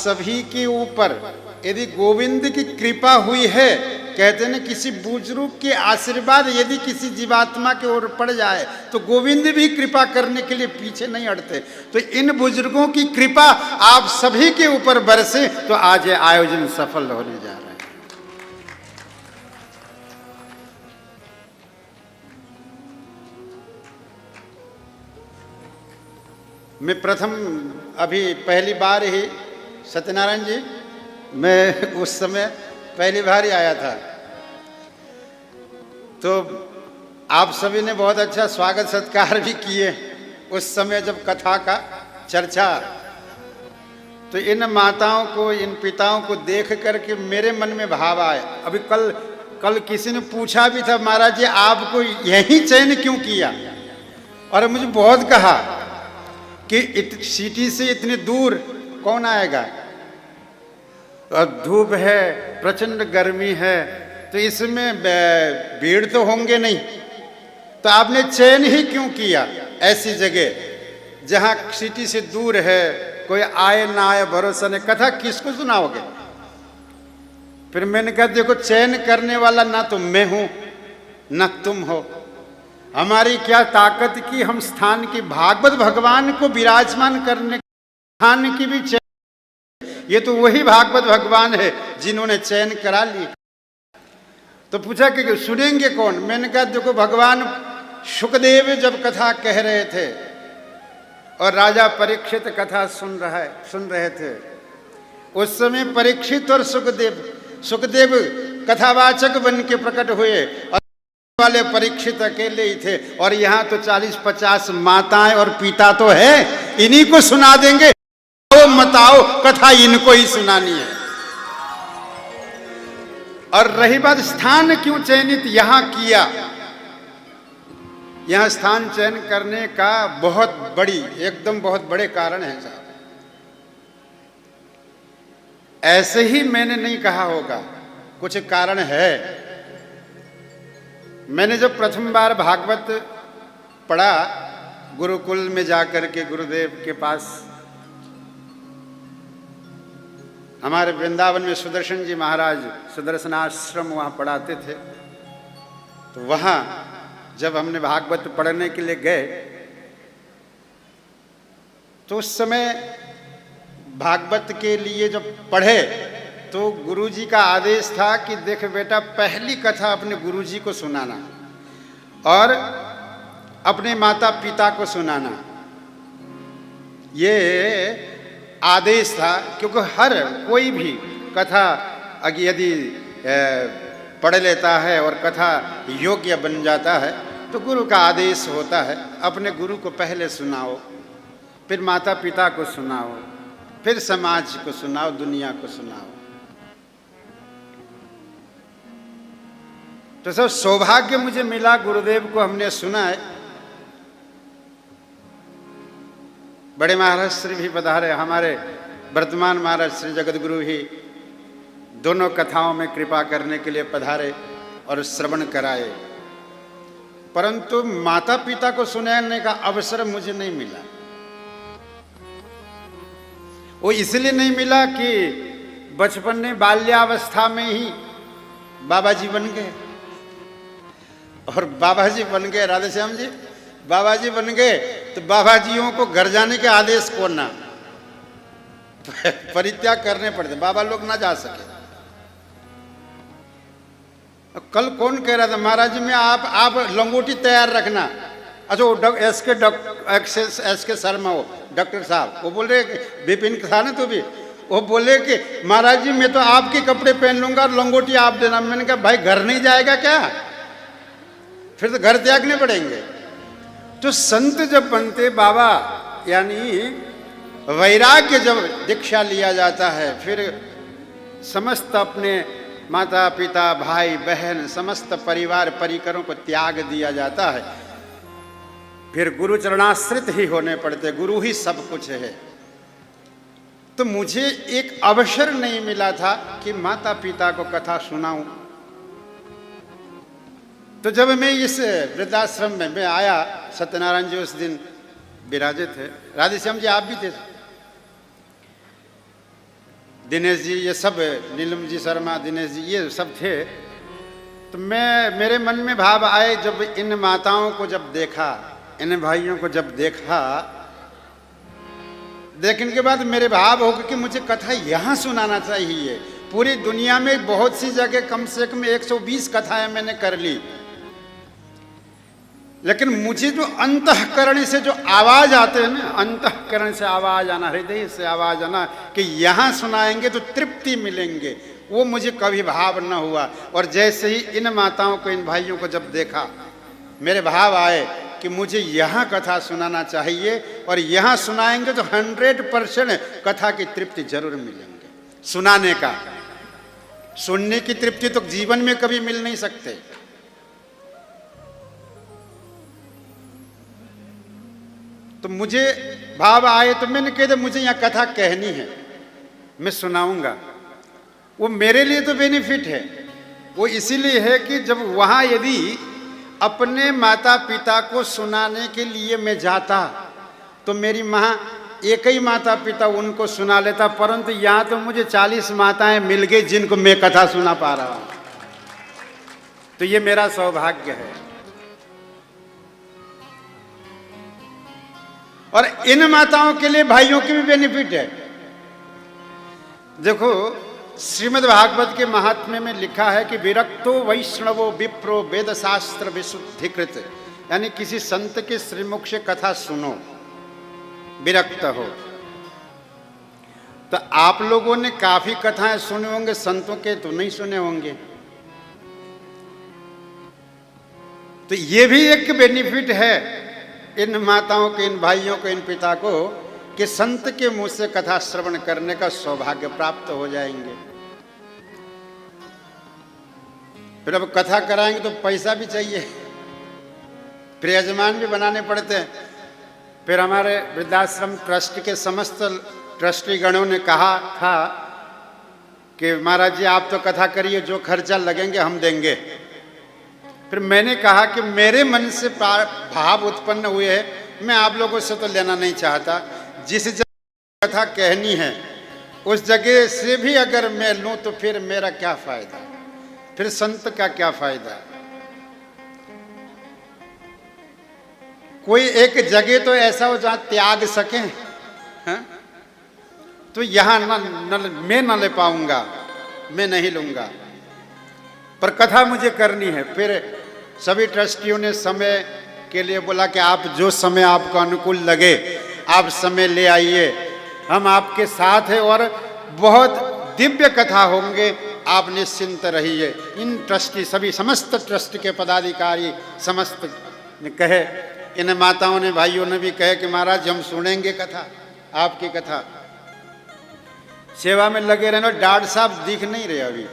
सभी के ऊपर यदि गोविंद की कृपा हुई है, कहते हैं किसी बुजुर्ग के आशीर्वाद यदि किसी जीवात्मा के ओर पड़ जाए तो गोविंद भी कृपा करने के लिए पीछे नहीं हटते। तो इन बुजुर्गों की कृपा आप सभी के ऊपर बरसे तो आज ये आयोजन सफल होने जा रहा है। मैं प्रथम अभी पहली बार ही सत्यनारायण जी, मैं उस समय पहली बार ही आया था, तो आप सभी ने बहुत अच्छा स्वागत सत्कार भी किए। उस समय जब कथा का चर्चा, तो इन माताओं को, इन पिताओं को देख करके मेरे मन में भाव आया। अभी कल किसी ने पूछा भी था, महाराज जी आपको यही चयन क्यों किया? और मुझे बहुत कहा कि सिटी से इतनी दूर कौन आएगा, और धूप है, प्रचंड गर्मी है, तो इसमें भीड़ तो होंगे नहीं, तो आपने चयन ही क्यों किया ऐसी जगह जहां सिटी से दूर है, कोई आए ना आए भरोसा नहीं, कथा किसको सुनाओगे? फिर मैंने कहा देखो, चयन करने वाला ना तो मैं हूं ना तुम हो, हमारी क्या ताकत की हम स्थान की, भागवत भगवान को विराजमान करने स्थान की भी चयन, ये तो वही भागवत भगवान है जिन्होंने चयन करा ली। तो पूछा कि सुनेंगे कौन? मैंने कहा देखो, भगवान सुखदेव जब कथा कह रहे थे और राजा परीक्षित कथा सुन रहे थे, उस समय परीक्षित और सुखदेव कथावाचक बन के प्रकट हुए और वाले परीक्षित अकेले ही थे, और यहाँ तो 40-50 माताएं और पिता तो है, इन्हीं को सुना देंगे, मताओ कथा इनको ही सुनानी है। और रही बात स्थान क्यों चयनित यहां किया, यहां स्थान चयन करने का एकदम बहुत बड़े कारण है साहब। ऐसे ही मैंने नहीं कहा होगा, कुछ कारण है। मैंने जब प्रथम बार भागवत पढ़ा गुरुकुल में जाकर के, गुरुदेव के पास, हमारे वृंदावन में सुदर्शन जी महाराज सुदर्शनाश्रम वहाँ पढ़ाते थे, तो वहाँ जब हमने भागवत पढ़ने के लिए गए तो उस समय भागवत के लिए जब पढ़े तो गुरुजी का आदेश था कि देख बेटा, पहली कथा अपने गुरुजी को सुनाना और अपने माता पिता को सुनाना, ये आदेश था। क्योंकि हर कोई भी कथा यदि पढ़ लेता है और कथा योग्य बन जाता है तो गुरु का आदेश होता है, अपने गुरु को पहले सुनाओ, फिर माता पिता को सुनाओ, फिर समाज को सुनाओ, दुनिया को सुनाओ। तो सब सौभाग्य मुझे मिला, गुरुदेव को हमने सुना है। बड़े महाराज श्री भी पधारे, हमारे वर्तमान महाराज श्री जगतगुरु ही दोनों कथाओं में कृपा करने के लिए पधारे और श्रवण कराए, परंतु माता पिता को सुनाने का अवसर मुझे नहीं मिला। वो इसलिए नहीं मिला कि बचपन में बाल्यावस्था में ही बाबा जी बन गए, और बाबा जी बन गए, राधे श्याम जी बाबा जी बन गए, तो बाबा जियों को घर जाने के आदेश कौन ना परित्याग करने पड़ते, बाबा लोग ना जा सके। कल कौन कह रहा था, महाराज जी में आप लंगोटी तैयार रखना। अच्छा, वो एस के शर्मा, वो डॉक्टर साहब, वो बोल रहे विपिन था ना, तो भी वो बोले कि महाराज जी मैं तो आपके कपड़े पहन लूंगा और लंगोटी आप देना। मैंने कहा भाई घर नहीं जाएगा क्या, फिर तो घर त्यागने पड़ेंगे। तो संत जब बनते बाबा, यानी वैराग्य जब दीक्षा लिया जाता है, फिर समस्त अपने माता पिता भाई बहन समस्त परिवार परिकरों को त्याग दिया जाता है, फिर गुरु चरणाश्रित ही होने पड़ते, गुरु ही सब कुछ है। तो मुझे एक अवसर नहीं मिला था कि माता पिता को कथा सुनाऊं। तो जब मैं इस वृद्धाश्रम में मैं आया, सत्यनारायण जी उस दिन विराजे थे, राधेश्याम जी आप भी थे, दिनेश जी, ये सब, नीलम जी शर्मा, दिनेश जी, ये सब थे। तो मेरे मन में भाव आए जब इन माताओं को जब देखा, इन भाइयों को जब देखा, देखने के बाद मेरे भाव हो गए कि मुझे कथा यहाँ सुनाना चाहिए। पूरी दुनिया में बहुत सी जगह कम से कम 120 कथाएं मैंने कर ली, लेकिन मुझे जो अंतःकरण से जो आवाज आते हैं ना, अंतःकरण से आवाज आना, हृदय से आवाज आना कि यहाँ सुनाएंगे तो तृप्ति मिलेंगे, वो मुझे कभी भाव न हुआ। और जैसे ही इन माताओं को, इन भाइयों को जब देखा, मेरे भाव आए कि मुझे यहाँ कथा सुनाना चाहिए, और यहाँ सुनाएंगे तो 100% कथा की तृप्ति जरूर मिलेंगे। सुनाने का, सुनने की तृप्ति तो जीवन में कभी मिल नहीं सकते। तो मुझे भाव आए तो मैंने कह दिया मुझे यहाँ कथा कहनी है, मैं सुनाऊंगा। वो मेरे लिए तो बेनिफिट है, वो इसीलिए है कि जब वहाँ यदि अपने माता पिता को सुनाने के लिए मैं जाता तो मेरी माँ एक ही माता पिता उनको सुना लेता, परंतु यहाँ तो मुझे 40 माताएं मिल गई जिनको मैं कथा सुना पा रहा हूँ। तो ये मेरा सौभाग्य है। और इन माताओं के लिए भाइयों की भी बेनिफिट है। देखो, श्रीमद् भागवत के महात्म्य में लिखा है कि विरक्तो वैष्णवो विप्रो वेद शास्त्र विशुद्धिकृत, यानी किसी संत के श्रीमुख से कथा सुनो, विरक्त हो। तो आप लोगों ने काफी कथाएं सुने होंगे, संतों के तो नहीं सुने होंगे। तो ये भी एक बेनिफिट है इन माताओं के, इन भाइयों को, इन पिता को, कि संत के मुंह से कथा श्रवण करने का सौभाग्य प्राप्त हो जाएंगे। फिर अब कथा कराएंगे तो पैसा भी चाहिए, फिर यजमान भी बनाने पड़ते हैं। फिर हमारे वृद्धाश्रम ट्रस्ट के समस्त ट्रस्टी गणों ने कहा था कि महाराज जी आप तो कथा करिए, जो खर्चा लगेंगे हम देंगे। फिर मैंने कहा कि मेरे मन से भाव उत्पन्न हुए हैं, मैं आप लोगों से तो लेना नहीं चाहता। जिस जगह कथा कहनी है उस जगह से भी अगर मैं लूं तो फिर मेरा क्या फायदा, फिर संत का क्या फायदा। कोई एक जगह तो ऐसा हो जहां त्याग सके, हाँ? तो यहां मैं न ले पाऊंगा, मैं नहीं लूंगा, पर कथा मुझे करनी है। फिर सभी ट्रस्टियों ने समय के लिए बोला कि आप जो समय आपको अनुकूल लगे आप समय ले आइए, हम आपके साथ हैं और बहुत दिव्य कथा होंगे, आप निश्चिंत रहिए। इन ट्रस्टी, सभी समस्त ट्रस्ट के पदाधिकारी समस्त ने कहे, इन माताओं ने, भाइयों ने भी कहे कि महाराज हम सुनेंगे कथा, आपकी कथा। सेवा में लगे रहना। डाढ़ साहब दिख नहीं रहे अभी,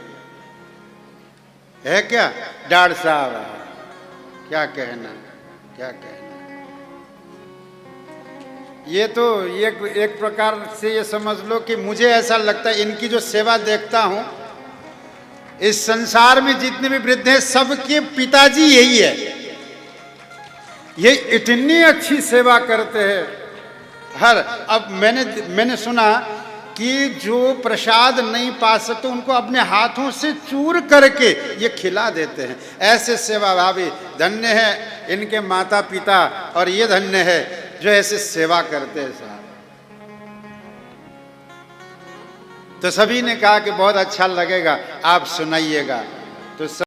है क्या डाढ़ साहब? क्या कहना, क्या कहना। ये तो एक प्रकार से ये समझ लो कि मुझे ऐसा लगता है इनकी जो सेवा देखता हूं, इस संसार में जितने भी वृद्ध हैं सबके पिताजी यही है। ये इतनी अच्छी सेवा करते हैं। अब मैंने सुना कि जो प्रसाद नहीं पा सकते उनको अपने हाथों से चूर करके ये खिला देते हैं। ऐसे सेवा भावी, धन्य है इनके माता पिता, और ये धन्य है जो ऐसे सेवा करते हैं साहब। तो सभी ने कहा कि बहुत अच्छा लगेगा, आप सुनाइएगा। तो